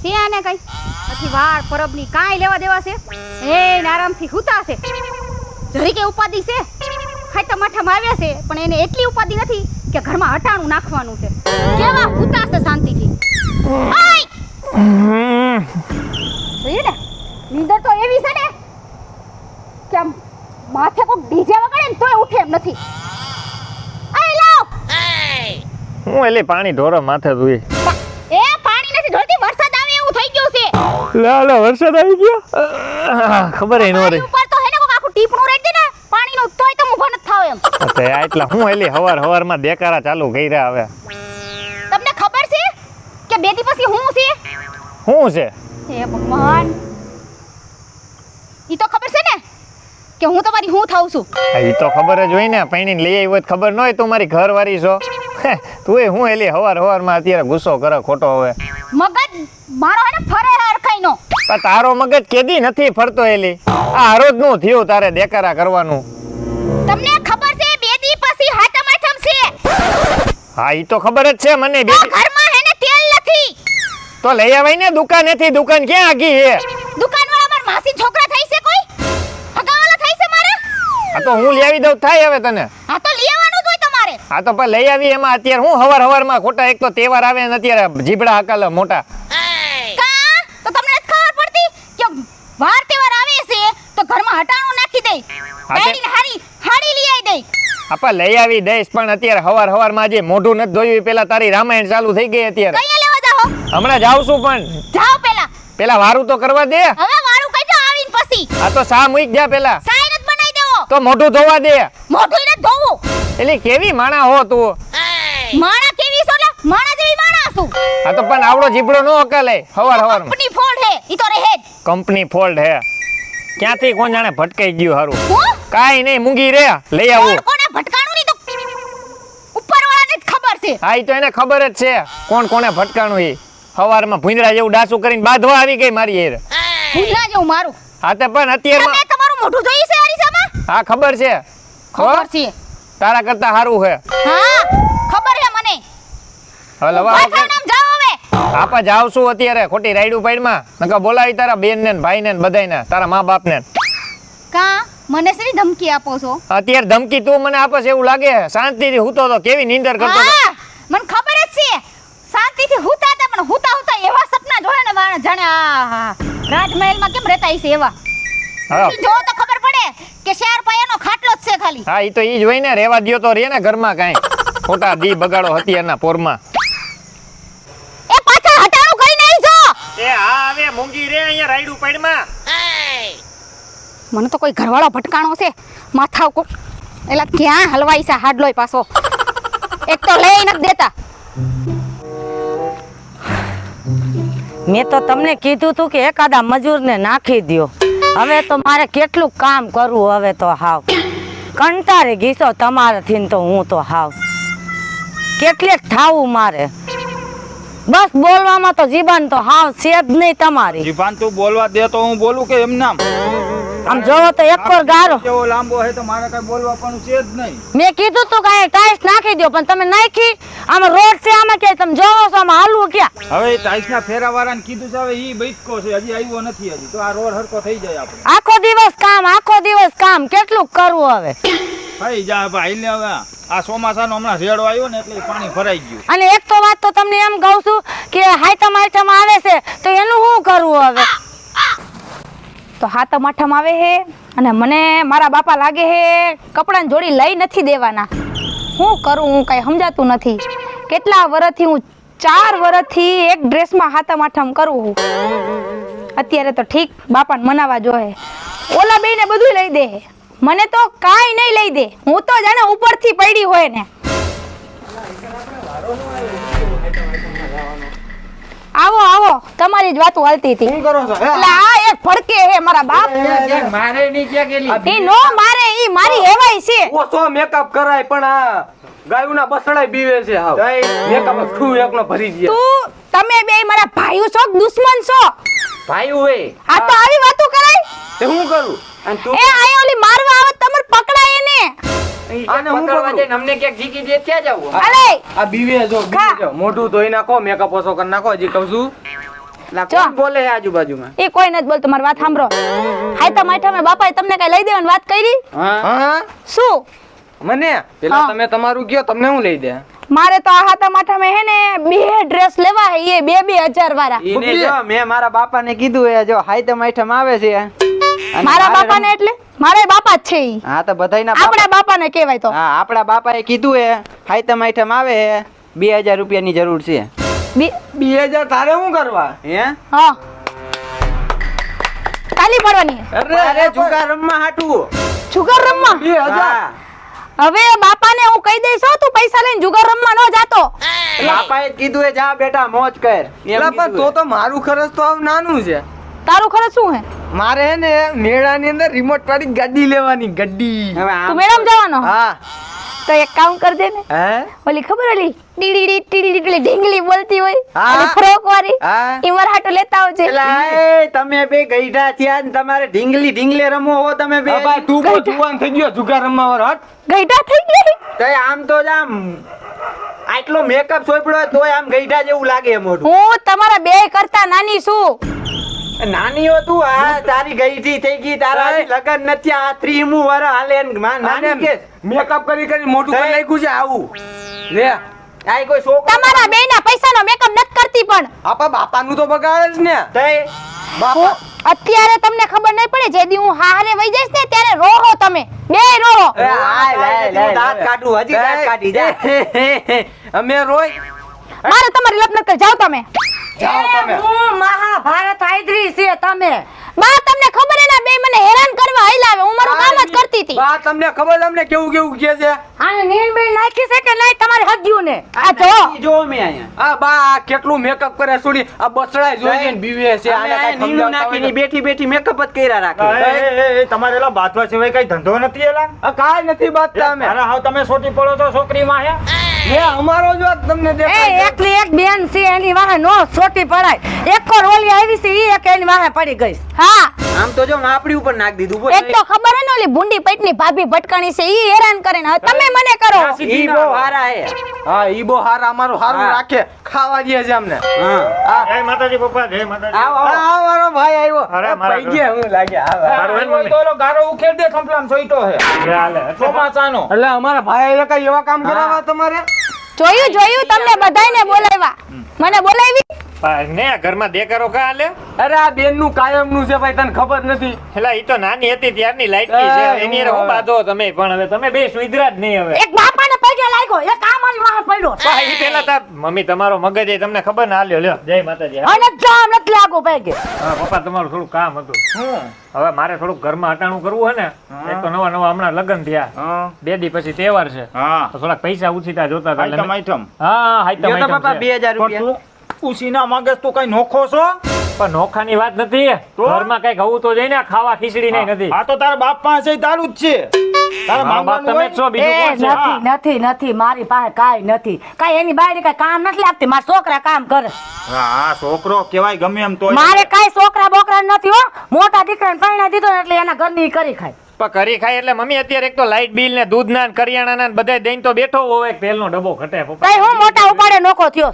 છે આને કઈ નથી વાર પરબની કાંઈ લેવા દેવા છે એ આરામથી હુતા છે જરી કે ઉપાધિ છે ખાઈતા માઠામાં આવ્યા છે પણ એને એટલી ઉપાધિ નથી કે ઘરમાં હટાણું નાખવાનું છે કેવા હુતા છે શાંતિથી જોઈએ ને નીંદર તો એવી છે ને કે આમ માથે કોક ડીજે વગાડે ને તોય ઉઠે એમ નથી આય લાવ હું એલી પાણી ઢોરો માથે ધોઈ એ પાણી નથી ઢોળતી વરસાદ આવે એવું થઈ ગયું છે લા વરસાદ આવી ગયો ખબર એ નો રે ઉપર તો હે ને કોક આખું ટીપણું રેડ દે ને પાણીનું તોય તો ઊભો નથી થાવ એમ તે આટલા હું એલી હવારમાં દેકારા ચાલુ કર્યા હવે તમને ખબર છે કે બેટી પછી હું છે હે ભગવાન ઈ તો ખબર છે ને કે હું તમારી હું થાઉં છું ઈ તો ખબર જ હોય ને પૈણીને લઈ આવી હોય ખબર ન હોય તું મારી ઘરવાળી છો તું હું એલી હવારમાં અત્યારે ગુસ્સો કરે ખોટો હવે મગજ મારો હે ને ફરે હરખાઈનો પણ તારો મગજ કેદી નથી ફરતો એલી આ હરોજ નું થયું તારે દેકારા કરવાનું તમને ખબર છે બેટી પછી હાથમ હાથમ છે હા ઈ તો ખબર જ છે મને ઘરમાં હે ને તેલ નથી તો લઈ આવાય ને દુકાનેથી દુકાન ક્યાં આગી હે દુકાનવાળા માર માસી છોકરા થઈ છે કોઈ હગાવાલા થઈ છે મારા આ તો હું લઈ આવી દઉં થાય હવે તને હા તો લઈ આવવાનું જ હોય તમારે હા તો પણ લઈ આવી એમાં અત્યારે હું હવારમાં ખોટા એક તો તહેવાર આવે ને અત્યારે જીબડા હકાલે મોટા કા તો તમને જ ખબર પડતી કે વાર તહેવાર આવે છે તો ઘરમાં હટાણું નાખી દે બેડીને હાડી લઈ આવી દે આપા લઈ આવી દઈશ પણ અત્યારે હવારમાં જે મોઢું નથી ધોયું પેલા તારી રામાયણ ચાલુ થઈ ગઈ અત્યારે કઈ લેવા જાઓ હમણાં જાવ છું પણ જાઓ પેલા વારું તો કરવા દે હવે વારું કઈ દો આવીને પછી આ તો સા મૂક જા પેલા સાઈન જ બનાવી દેવો તો મોઢું ધોવા દે મોઢું ને ધોવું એટલે કેવી માણા હો તું માણા કેવી છો લે માણા જેવી માણા છું આ તો પણ આવડો જીબડો નો અકાલે હવારમાં કંપની ફોલ્ડ હે ઈ તો રહે જ કંપની ફોલ્ડ હે ક્યાંથી કોણ જાણે ભટકાઈ ગયું હારું હું કાઈ નહીં મૂંગી રે લઈ આવું કોને ભટકાણું ની તો ઉપરવાળાને જ ખબર છે હા ઈ તો એને ખબર જ છે કોને ભટકાણું ઈ હવારમાં ભૂંદડા જેવું ડાસું કરીને બાંધવા આવી ગઈ મારી હેર ભૂલા જેવું મારું હા તે પણ અત્યારે તમે તમારું મોઢું જોયું છે અરીસામાં હા ખબર છે ખબર છે તારા કરતા સારું છે હા ખબર છે મને હલ હવે ભાઈ નામ જાઓ હવે આપા જાવ છું અત્યારે ખોટી રાઈડું પાડમાં નકા બોલાવી તારા બેન ને ભાઈ ને બધાયને તારા મા બાપ ને કા મને શેની ધમકી આપો છો અત્યારે ધમકી તું મને આપસ એવું લાગે શાંતિથી હુતો તો કેવી નીંદર કરતો તો મને ખબર જ છે શાંતિથી હુતા હતા પણ હુતા એવા સપના જોડે ને જાણે આ રાજમહેલમાં કેમ રહેતા હશે એવા જો તો ખબર પડે કે શેર પાયાનો ખાટલો જ છે ખાલી હા ઈ તો ઈ જ હોય ને રેવા દ્યો તો રે ને ઘરમાં કાઈ ખોટા દી બગાડો હતી એના પોરમાં એ પાછા હટાણું કરીને આવી જો એ હા હવે મૂંગી રે અહીંયા રાઈડું પાડમાં મને તો કોઈ ઘરવાળો ભટકાણો છે માથા કો એલા ક્યાં હલવાઈ છે હાડલોય પાછો એક તો લઈ ન દેતા મેં તો તમને કીધું તું કે એકાદા મજૂરને નાખી દ્યો હવે તો મારે કેટલું કામ કરવું હવે તો હાવ કંટાળી ગઈશો તમારાથી તો હું તો હાવ કેટલેક થાવું મારે બસ બોલવામાં તો જીબાન તો હાવ છે જ નહીં તમારી જીબાન તું બોલવા દે તો હું બોલું કે એમ નામ આમ જોવો તો એક પર ગારો કેવો લાંબો હે તો મારે કઈ બોલવા પણ છે જ નહીં મેં કીધું તું કે ટાઈસ નાખી દો પણ તમે નાખી આમાં રોડ છે આમાં કે તમે જોવો છો આમાં હાલવું ક્યાં હવે ટાઈસ ના ફેરાવાળાને કીધું છે હવે ઈ બૈઠકો છે હજી આવ્યો નથી હજી તો આ રોડ હરકો થઈ જાય આપણે આખો દિવસ કામ કેટલું કરવું હવે થઈ જા ભાઈ લે હવે આ ચોમાસાનો હમણાં રેડો આવ્યો ને એટલે પાણી ભરાઈ ગયું અને એક તો વાત તો તમને એમ કહું છું કે હાઈતમ આવે છે તો એનું શું કરવું હવે તો હાથમ આઠમ આવે હે અને મને મારા બાપા લાગે હે કપડાની જોડી લઈ નથી દેવાના હું કરું હું કઈ સમજાતું નથી કેટલા વર્ષથી હું 4 વર્ષથી એક ડ્રેસમાં હાથમ આઠમ કરું હું અત્યારે તો ઠીક બાપાને મનાવા જોહે ઓલા બેને બધું લઈ દે મને તો કાઈ નહીં લઈ દે હું તો જાણે ઉપરથી પડી હોય ને આવો તમારી જ વાતો હાલતી હતી શું કરો છો એટલે આ એક ફડકે હે મારા બાપ મારે ની ક્યાં ગેલી ઈ નો મારે ઈ મારી હેવાય છે ઓછો મેકઅપ કરાય પણ આ ગાયુના બસડાય બીવે છે હાવ મેકઅપ ઠુ એકનો ભરી દે તું તમે બે મારા ભાઈઓ છો કે દુશ્મન છો ભાઈ હોય આ તો આવી વાતો કરાય તે હું કરું અને તું એ આય ઓલી મારવા આવત તમને પકડાય એને આને હું પકડવા દે અમને ક્યાંક જીકી દે ક્યાં જાવ અલે આ બીવે જો મોઢું ધોઈ નાખો મેકઅપ ઓછો કરી નાખો હજી કહું છું લા જો. કોણ બોલે છે આજુબાજુમાં? એ કોઈ નથી બોલતું, મારી વાત સાંભળો. હાયતા માઠામાં બાપાએ તમને કઈ લઈ દેવાની વાત કરી? હા શું? મને પેલા હા. તમે તમારું કયો, તમને હું લઈ દે? મારે તો આ હાથા માઠામાં હે ને 2 ડ્રેસ લેવા હે, એ 2,000 વાળા. ઈને જો મેં મારા બાપાને કીધું એ જો હાઈતમ આઈટમ આવે છે અને મારા મારે બાપાને એટલે મારા બાપા જ છે ઈ. હા તો બધાયના બાપા આપણા બાપાને કહેવાય તો. હા આપણા બાપાએ કીધું એ હાઈતમ આઈટમ આવે છે 2000 રૂપિયાની જરૂર છે. 2000 તારે શું કરવા? હે હા તાલી પાડવાની. અરે જુગાર રમવા હાટું. જુગાર રમવા? 2000 હવે બાપાને હું કહી દઈશ હો, તું પૈસા લઈને જુગાર રમવા ન જાતો. બાપાએ જ કીધું એ જા બેટા મોજ કર એમ એલા પણ કીધું તો મારું ખર્ચ તો આવ નાનું છે. તારું ખર્ચ શું હે? મારે હે ને મેળાની અંદર રિમોટ વાળી ગાડી લેવાની, ગાડી. હવે તું આમ મેડમ જવાનો? હા. તો એક કામ કરજે ને, હે? ઓલી ખબર ઓલી ટીડી ટીડી ટીડી ઢીંગલી બોલતી હોય, હા. ઓલી ફ્રોક વાળી, હા. ઈ મારા હાટુ લેતા આવજે. એલા એ તમે બે ગઈઢા થયા ને તમારે ઢીંગલે રમવો હો તમે બે. હા ભાઈ, તું બહુ જુવાન થઈ ગયો જુગાર રમવા વાળો. હટ. ગઈઢા થઈ ગઈ. તો આમ તો જ આમ આટલો મેકઅપ સોપડ્યો હોય તોય આમ ગઈઢા જેવું લાગે મોઢું. હું તમારા બે કરતા નાની છું. નાનીઓ તું આ તારી ગઈઢી થઈ ગઈ, તારા હજી લગન નથી, આ 3મું વર હાલે ને નાની કે મેકઅપ કરી કરી મોટું કરી નાખ્યું છે આવું. લે આય કોઈ છોકરો તમારા બેયના પૈસાનો મેકઅપ નથી કરતી, પણ આપા બાપાનું તો બગાડે જ ને. તઈ બાપા અત્યારે તમને ખબર નહીં પડે, જે દી હું હારે વઈ જઈશ ને ત્યારે રોહો તમે બે રોહો. એ આય લે દાંત કાઢું હજી દાંત કાઢી જા. અમે રોય મારે તમારી લપ નથી, જાઓ તમે. જાઓ તમે. હું મહાભારત આદરી છે તમે. બા તમને ખબર હે ને, બે મને હેરાન કરવા આઈલા આવે, હું મારું કામ જ કરતી હતી. બા તમને ખબર તમને કેવું કેવું કે છે? આને નીલબીલ નાખી છે કે નહીં તમારી હદ્યું ને? આ જો જો મે આયા આ બા આ કેટલું મેકઅપ કરે છોડી, આ બસડાય જોઈને બીવે છે. આને કાંઈ નીણું સમજાવતા નાખીને હોય બેઠી બેઠી મેકઅપ જ કર્યા રાખે. તમારે એલા બાથવા સિવાય કઈ ધંધો નથી એલા? ને. આ કાંઈ નથી બાતતા અમે. અરે હાવ તમે સોટી પડો છો છોકરી માં હે? લે અમારો જો તમને એ દેખાય. એકલી એક બેન છે એની વાહે નો છોટી પડાય. એક રોલી આવી છે ઈ એક એની વાહે પડી ગઈ. હા આમ તો જો આપડી ઉપર નાખ દીધું બોલ. એક તો ખબર હે ને, ઓલી ભૂંડી પેટની ભાભી ભટકાણી છે, ઈ હેરાન કરે ને. હવે તમે મને કરો. ઈ બહુ હારા હે. હા ઈ બહુ હારા, અમારું હારું હા. રાખે, ખાવા દે છે અમને. હા જય માતાજી પપ્પા, જય માતાજી. આવો આ આવો. મારો ભાઈ આવ્યો. અરે, આ મારા પૈ ગયા હું લાગે. આવે. સારું હે ને, મમ્મી? તો ઓલો ગારો ઉખેડ દે, ખંપલામ સોઈટો હે લે, હાલે. ચોમાસાનો. એટલે અમારા ભાઈ આવ્યા કઈ એવા કામ કરાવવા તમારે? જોયું તમને બધાયને બોલાવ્યા, મને બોલાવી. ને ઘરમાં દેકારો કા હાલે? અરે આ બેન નું કાયમ નું છે ભાઈ, તને ખબર નથી? એલા ઈ તો નાની હતી ત્યારની લાઈટની છે, એની હારે હું બાંધો તમે, પણ હવે તમે બે સુધરા જ નહીં હવે. એક બાપાને પગે લાગ્યો, એક આ મારી વાહે પડ્યો. બા, ઈ પેલા તાર મમ્મી તમારો મગજ એ તમને ખબર ના હાલ્યો. લ્યો જય માતાજી. હા. અને જામ નથી લાગો પગે. હા, પપ્પા તમારું થોડું કામ હતું. હવે મારે થોડુંક ઘરમાં અટાણું કરવું હે ને, એક તો નવા હમણાં લગ્ન થયા, 2 દી પછી તહેવાર છે, હા તો થોડાક પૈસા ઉછીતા જોતા હતા. Item item. હા, હાઈતમ જો તો આઈટમ પપ્પા છે. 2000 પણ રૂપિયા. તું ઉસીના માંગસ તું કઈ નોખો છો? પણ નોખાની વાત નથી, તો? ઘરમાં કઈક હોવું તો જોઈએ ને, ખાવા ખીચડી નહીં નથી. આ તો તારા બાપ પાસે તારું જ છે. તારા મારા બાપ માંગવાનું તમે જ છો, હોય? બીજું એ કોણ છે? હા. નથી નથી મારી પાસે કાઈ નથી. કાઈ એની બાયડી કાઈ કામ નથી લાગતી, મારા છોકરા કામ કરે. હા છોકરો કેવાય ગમે એમ તો મારે કાઈ છોકરા બોકરા નથી હો. મોટા દીકરાને પરણાવી દીધો ને એટલે એના ઘરની કરી ખાય. પણ કરી ખાય એટલે મમ્મી અત્યારે એક તો લાઈટ બિલ ને દૂધ ના કરિયાણા ના બધા દઈને તો બેઠો હોય, એક તેલનો ડબ્બો ઘટે પપ્પા. કઈ હું મોટા ઉપાડે નોખો થયો.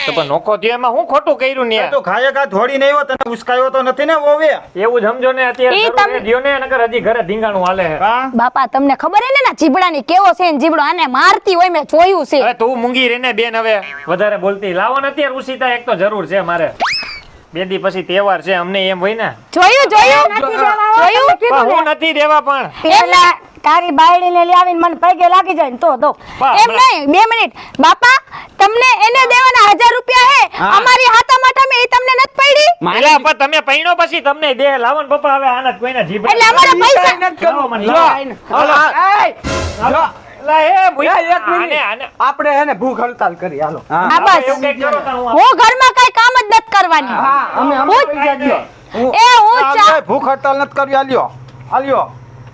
તો પણ નોખો થયો એમાં હું ખોટું કર્યું ને યાર? તો ખાય ખા થોડી નહીં હોય, તને ઉસકાયો તો નથી ને વોવે? એવું સમજો ને અત્યારે ઈ જરૂર એ દ્યો ને, નકર હજી ઘરે ધીંગાણું હાલે છે. હા બાપા તમને ખબર હે ને ના જીબડાની કેવો છે ને, જીબડો આને મારતી હોય મેં જોયું છે. હવે તું મૂંગી રે ને બેન, હવે વધારે બોલતી લાવો ને અત્યારે ઉસીતા એક તો જરૂર છે મારે. 2 દી પછી તહેવાર છે, અમને એમ હોય ને. જોયું પણ હું નથી દેવા પણ. પેલા તારી બાયડીને લઈ આવીને મને પગે લાગી જાય ને તો દો. બા, એમ નહીં, 2 મિનિટ બાપા, તમને એને દેવાના 1000 રૂપિયા હે, અમારી હાથા માથામાં ઈ તમને નથી પડી. એલા પણ તમે પૈણો પછી તમને દે. લાવો ને પપ્પા, હવે આના જ કોઈના જીભ એટલે અમારા પૈસા લાવો મને, લાવો. એલા, એ ભૂયા, એક મિનિટ. આને આપણે એને ભૂખ હડતાલ કરી, હાલો. હા આપણે બસ, એવું કંઈક કરો તો હું હું ઘરમાં કઈ કામ જ નથી કરવાની. અમે હું- પૈસા દ્યો. હું ચા ભૂખ હડતાલ નથી કરવી. આલ્યો આલ્યો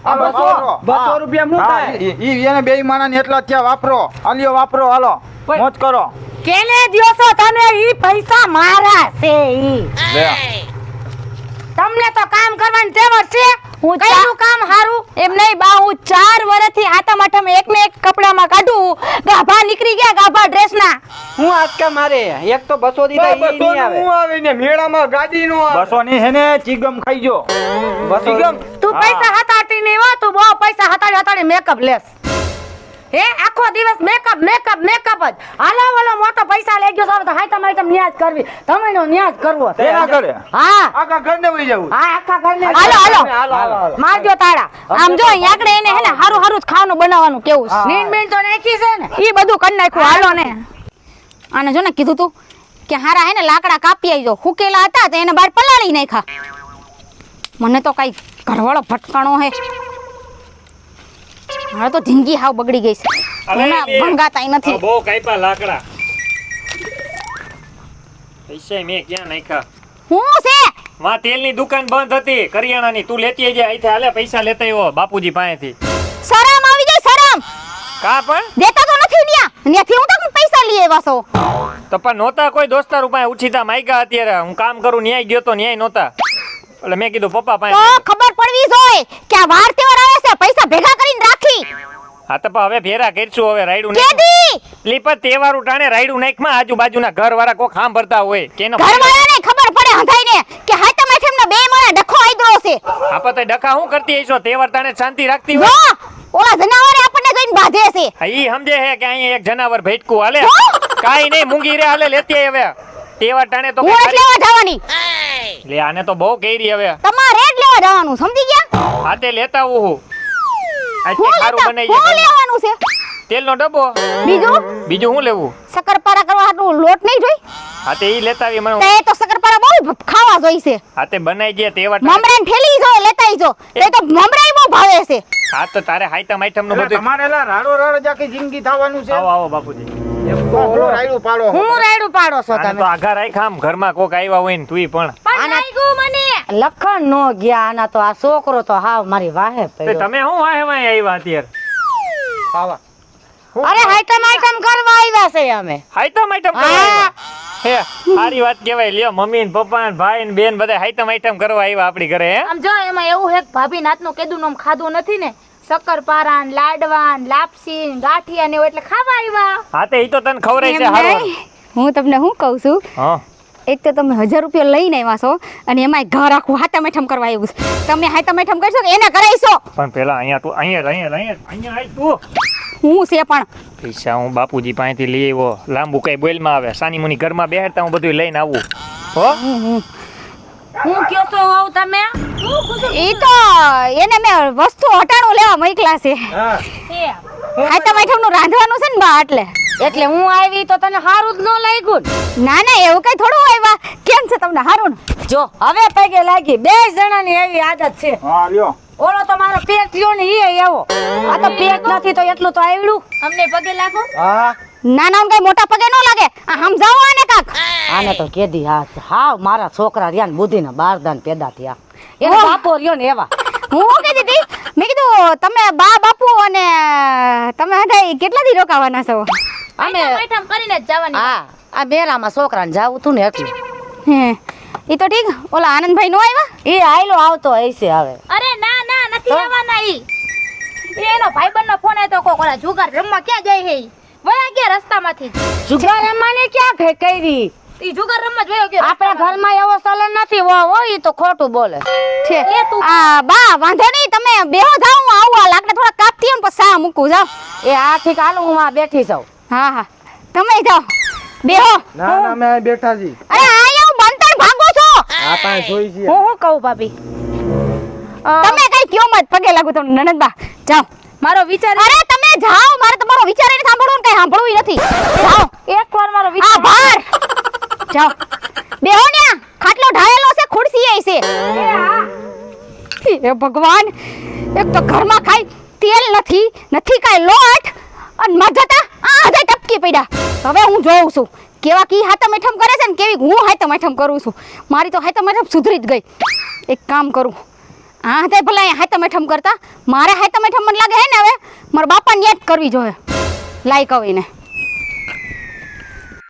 આ 200 રૂપિયા હું થાય? ઈ એને બે માણા ને એટલા ત્યાં વાપરો. આલ્યો વાપરો, હાલો મોજ કરો. કેને દ્યો છો તમે? ઈ પૈસા મારા છે ઈ. તમને તો કામ કરવાની ટેવ છે. હું કઈનું કામ હારું? એમ નહીં બા, હું 4 વર્ષથી હાથા માથામાં એક ને એક કપડામાં કાઢું, ગાભા નીકળી ગયા, ગાભા ડ્રેસના. હું આટકા મારે એક તો 200 દીધા ઈ બસો નહીં આવે હું આવે ને મેળામાં ગાડી નો આવે બસો ની છે ને ચીગમ ખાઈ જો ચીગમ તું પૈસા હતાડતી નહીં હો, તું બહુ પૈસા હતાડી મેકઅપ લેસ. હે આખો દિવસ મેકઅપ મેકઅપ મેકઅપ જ. હાલો મોટો પૈસા લઈ ગયો તો હાઈ તમારે ન્યાજ કરવી, તમે નો ન્યાજ કરવો. તેના કરે હા આખા ઘરને વહી જવું હા આખા ઘરને હાલો. મારજો તાળા. આમ જો યાકડે એને હે ને હારું હારું જ ખાવાનું બનાવવાનું કેવું છે. નીણ તો નાખી છે ને. ઈ બધું કરી નાખ્યું. હાલો ને આને જો ને કીધું તું કે હારા હે ને લાકડા કાપી આવજો. હુકેલા હતા તો એને બાર પલાળી નાખ્યા. મને તો કઈ ઘરવાળો ભટકાણો હે. મારે તો જિંદગી હાવ બગડી ગઈ છે. મને ભંગાતાય નથી. બહુ કાપ્યા લાકડા. પૈસા મેં ક્યાં નાખ્યા? હું છે માં તેલની દુકાન બંધ હતી કરિયાણાની. તું લેતી આવજે અહીંથી. હાલે પૈસા લેતા આવ્યો બાપુજી પાસેથી. શરમ આવી જાય શરમ. કા પણ દેતા તો નથી ત્યાંથી હું તો પૈસા લઈ આવ્યા છો. તો પણ નહોતા કોઈ દોસ્તાર પાસે ઉછીતા માગ્યા. અત્યારે હું કામ કરું ન્યાય ગયો તો ન્યાય નહોતા. એટલે મેં કીધું પપ્પા તો પાસે. ખબર પડવી જોઈએ કે આ વાર તહેવાર આવે છે, પૈસા ભેગા કરીને રાખી. હા તો પણ હવે ફેરા કરશું. હવે રાયડું કેદી એટલે પણ તહેવાર ઉટાણે રાયડું નાખમાં આજુબાજુના ઘર વાળા કોઈ ખામ ભરતા હોય કે એનો ઘરવાળાને ખબર પડે હંધાઈને કે હાથા માથેમનો બે માણા ડખો આઈદરો છે. આપા તો ડખા હું કરતી હશો? તહેવાર તાણે શાંતિ રાખતી જો હોય. ઓલા જનાવરે આપણને જોઈને બાંધે છે. હા, ઈ સમજે છે કે અહીંયા એક જનાવર ભેટકું હાલે. કાઈ નહીં મૂંગી રે હાલે લેતી હવે તહેવાર ટાણે તો હું જ લેવા જવાની. લે આને તો બહુ કેરી હવે. તમારે જ લેવા જવાનું સમજી ગયા? હાથે લેતા આવું હું. આજે હું ખારું લેતા- બનાવીએ હું ઘરમાં. લેવાનું છે. તેલનો ડબ્બો. બીજું શું લેવું? શક્કરપારા કરવા હાટું લોટ નહીં જોઈ? હાથે ઈ લેતા આવી તો મને. એ તો શક્કરપારા બહુ ખાવા જોઈ છે. હાથે બનાવી દે તહેવાર ટાણે. મમરાને ઠેલી જો લેતા આઈજો. એ તો મમરાય બહુ ભાવે છે. હા તો તારે હાઈટમ આઈટમ નું બધું. તમારે એલા રાડો રાડો જ આખી જિંદગી થવાનું છે આવો આવો બાપુજી. એક તો ઓલો રાયડું પાડો હું રાયડું પાડો છો આને તમે? તો આઘા રાખ આમ ઘરમાં કોક આવ્યા હોય ને તુંય પણ. લખણ નો ગયા આના તો. આ છોકરો તો હાવ મારી વાહે તે પડ્યો. તમે શું વાહે વાહે આવ્યા અત્યારે? ખાવા અરે આઈટમ કરવા આવ્યા છે અમે. હાઈટમ આઈટમ કરવા આવ્યા? હે સારી વાત કહેવાય. લ્યો મમ્મી ને પપ્પા ને ભાઈ ને બેન બધા હાઈટમ આઈટમ કરવા આવ્યા આપણી ઘરે. હે આમ જો એમાં એવું હે કે ભાભી નાતનું કેદું નોમ ખાધું નથી ને. શક્કરપારા ને લાડવા ને લાપસી ને ગાંઠિયા ને એવું એટલે ખાવા આવ્યા. હા તે ઈ તો તને ખવડાય છે હારું. હું તમને શું કહું છું, હા એક તો તમે 1000 રૂપિયા લઈને આવ્યા છો અને એમાંય ઘર આખું હાથમ હેઠમ કરવા આવ્યું છે. તમે હાથમ હેઠમ કરશો કે એને કરાઈશો? પણ પેલા અહીંયા તું અહીંયા આય તું. હું છે પણ પૈસા હું બાપુજી પાસેથી લઈ આવ્યો. લાંબુ કઈ બોલમાં આવે. સાની મુની ઘરમાં બેહાડતા હું બધું લઈને આવું. હો હું કયો છો હોવ તમે? ઈ તો એને મેં વસ્તુ હટાણું લેવા મોકલા છે. હાથમ હેઠમ નું રાંધવાનું છે ને બા એટલે. એટલે હું આવી તો તને સારું જ ન લાગ્યું ને? ના ના એવું કઈ થોડું આવ્યા. કેમ છે તમને હારું ને? જો હવે પગે લાગી. બે જણાની એવી આદત છે. હા લ્યો ઓલો તો મારો પેટ થયો ને ઈ એવો. આ તો પેટ નથી તો એટલું તો આવડ્યું. અમને પગે લાગો. હા નાના કઈ મોટા પગે ન લાગે. આ સમજાવો આને કાક. આને તો કેદી હાવ મારા છોકરા રહ્યા ને બુદ્ધિ ના બારદાન પેદા થયા. એનો બાપો રહ્યો ને એવા. હું શું કહેતી હતી, મેં કીધું તમે બા બાપુ અને તમે હટાઈ કેટલા દી રોકાવાના છો? અમે કરીને જ જવાની. હા આ મેરામાં છોકરાને જાવું તું ને એટલે. હે ઈ તો ઠીક. ઓલા આનંદભાઈ નો આવ્યા? ઈ આયલો આવતો હશે હવે. અરે ના ના નથી આવવાના ઈ. એનો ભાઈબંધનો ફોન આવ્યો તો કોલા જુગાર રમવા ક્યાં જાય હે? વયા ગયા રસ્તામાંથી. જુગાર રમવાને ક્યાં કરી? ઈ જુગાર રમવા જ વયો ગયો. આપણા ઘરમાં એવો ચલન નથી. હો ઈ તો ખોટું બોલે છે. આ બા વાંધો નહીં તમે બેહો જાવ. હું આવું. આ લાકડા થોડા કાપતી એમ પછી સા મૂકું જાવ. એ આ થી કાલું હું આ બેઠી છું. હા હા તમે જાઓ બેહો. ના ના મેં અહીં બેઠા છી અરે આયા હું બંતર ભાગો છો. આ પાસે જોઈ છીએ હું કહું ભાભી? તમે કઈ કયો મત પગે લાગુ તમને નનદબા. જાઓ. મારો વિચાર. અરે તમે જાઓ. મારે તમારો વિચાર એને સાંભળવું કઈ સાંભળવું નથી. જાઓ. એકવાર મારો આ વિચાર. ભાર. જાઓ. બેહો ને. ખાટલો ઢાળેલો છે, ખુરશી એ છે. એ ભગવાન. એક તો ઘરમાં કાઈ તેલ નથી કાઈ લોટ અને મજતા આ હજાય ટપકી પડ્યા. હવે હું જોઉં છું કેવા કી હાથમ હેઠમ કરે છે ને કેવી હું હાથમ હેઠમ કરું છું. મારી તો હાથમ હેઠમ સુધરી જ ગઈ. એક કામ કરું. હા તે ભલે હાથમ હેઠમ કરતા મારે હાથમ હેઠમ મને લાગે હે ને હવે મારા બાપાને યાદ કરવી જોઈએ. લાઈ કહીને